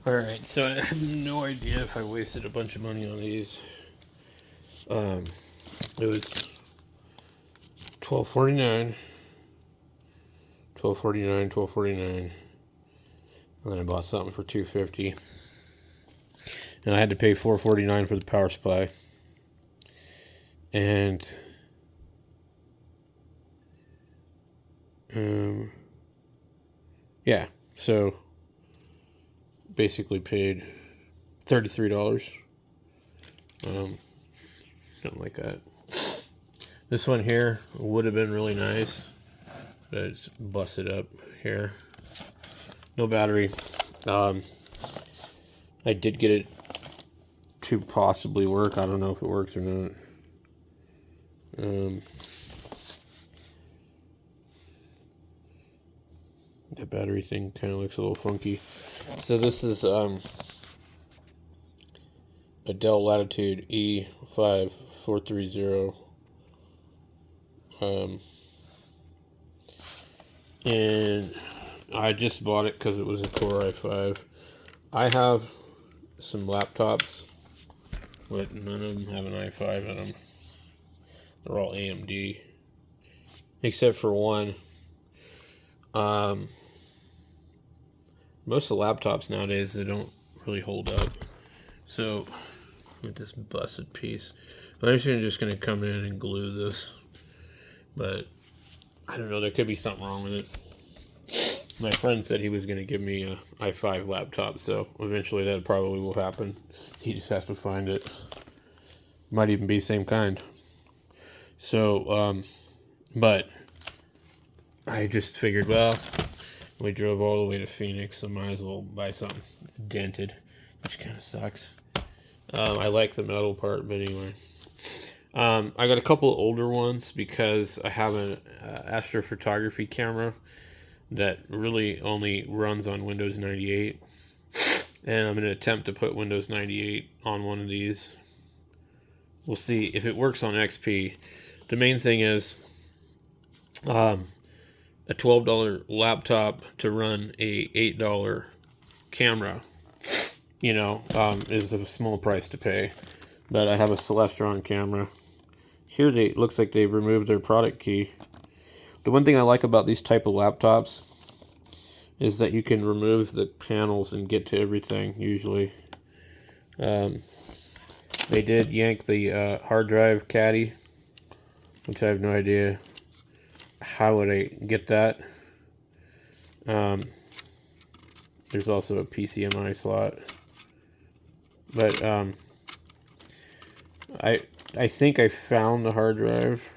Alright, so I have no idea if I wasted a bunch of money on these. It was $12.49, $12.49, $12.49, and then I bought something for $2.50, and I had to pay $4.49 for the power supply, and yeah, so basically paid $33, something like that. This one here would have been really nice, but it's busted up here. No battery. I did get it to possibly work. I don't know if it works or not. The battery thing kind of looks a little funky. So this is a Dell Latitude E5430. And I just bought it because it was a Core i5. I have some laptops, but none of them have an i5 in them. They're all AMD, except for one. Most of the laptops nowadays, they don't really hold up. So, with this busted piece, I'm actually just going to come in and glue this. But, I don't know, there could be something wrong with it. My friend said he was going to give me an i5 laptop, so eventually that probably will happen. He just has to find it. Might even be the same kind. So, but I just figured, well, we drove all the way to Phoenix, so might as well buy something. It's dented, which kind of sucks. I like the metal part, but anyway. I got a couple of older ones because I have an astrophotography camera that really only runs on Windows 98. And I'm going to attempt to put Windows 98 on one of these. We'll see if it works on XP. The main thing is a $12 laptop to run a $8 camera, is a small price to pay. But I have a Celestron camera. Here it looks like they've removed their product key. The one thing I like about these type of laptops is that you can remove the panels and get to everything, usually. They did yank the hard drive caddy, which I have no idea how would I get that. There's also a PCMI slot. But I think I found the hard drive.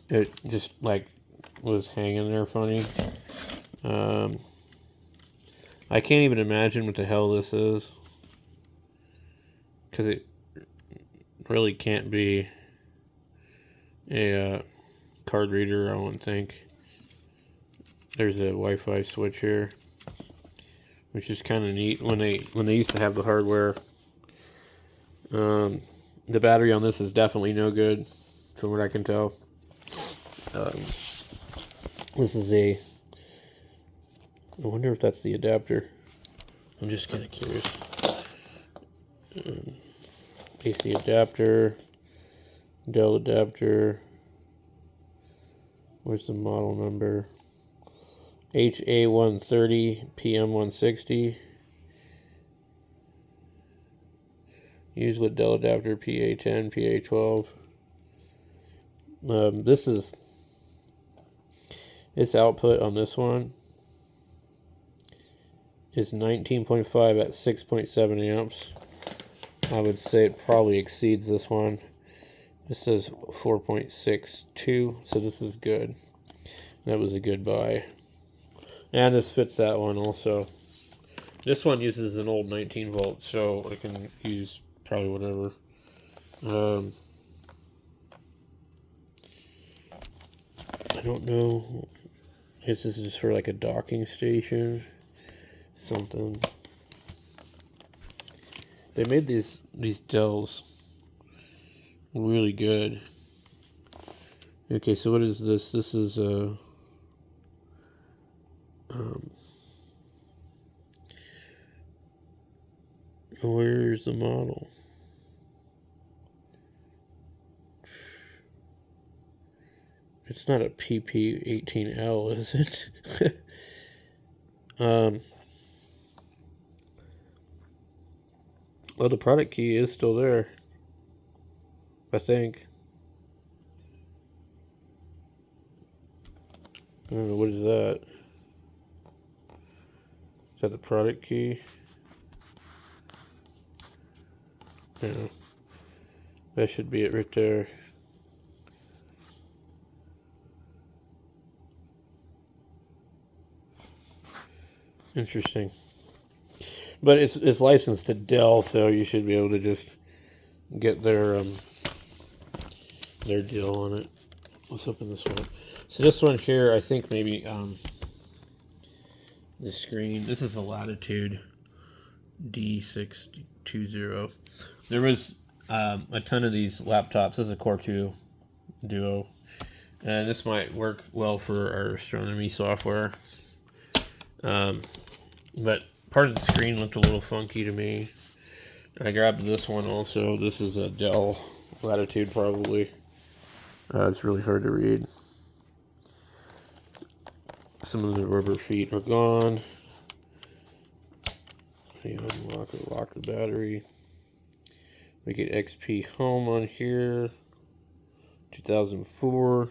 It just was hanging there funny. I can't even imagine what the hell this is, because it really can't be a card reader, I wouldn't think. There's a Wi-Fi switch here, which is kind of neat. When they used to have the hardware, the battery on this is definitely no good, from what I can tell. This is I wonder if that's the adapter. I'm just kind of curious. AC adapter, Dell adapter. Where's the model number? HA130 PM160. Used with Dell adapter PA10, PA12. Its output on this one is 19.5 at 6.7 amps. I would say it probably exceeds this one. This says 4.62, so this is good. That was a good buy. And this fits that one also. This one uses an old 19 volt, so I can use probably whatever. I don't know. I guess this is just for like a docking station. Something. They made these Dells really good. Okay, so what is this? This is a Where's the model? It's not a PP18L, is it? Well, the product key is still there, I think. I don't know, what is that? Is that the product key? Yeah. That should be it right there. Interesting. But it's licensed to Dell, so you should be able to just get their deal on it. Let's open this one. So this one here, I think maybe the screen. This is a Latitude D620. There was a ton of these laptops. This is a Core 2 Duo, and this might work well for our astronomy software. But part of the screen looked a little funky to me. I grabbed this one also. This is a Dell Latitude, probably. It's really hard to read. Some of the rubber feet are gone. You unlock or lock the battery. We get XP Home on here. 2004.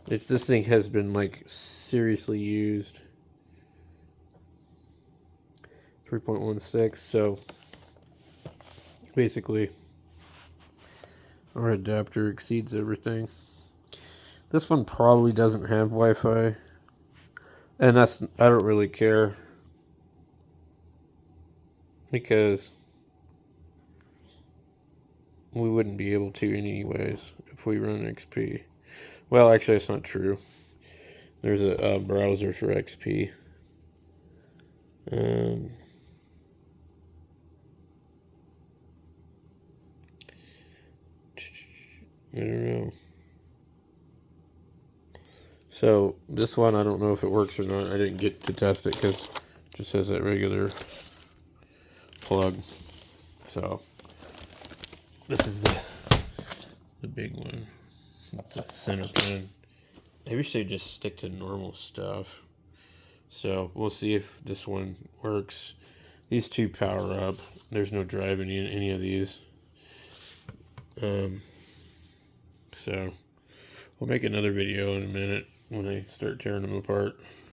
This thing has been like seriously used. 3.16, so basically our adapter exceeds everything. This one probably doesn't have Wi-Fi, and I don't really care, because we wouldn't be able to anyways if we run XP. Well, actually, that's not true. There's a browser for XP. I don't know. So this one, I don't know if it works or not. I didn't get to test it because it just has that regular plug. So this is the big one. It's a center pin. I wish they'd just stick to normal stuff. So we'll see if this one works. These two power up. There's no driving in any of these. So we'll make another video in a minute when I start tearing them apart.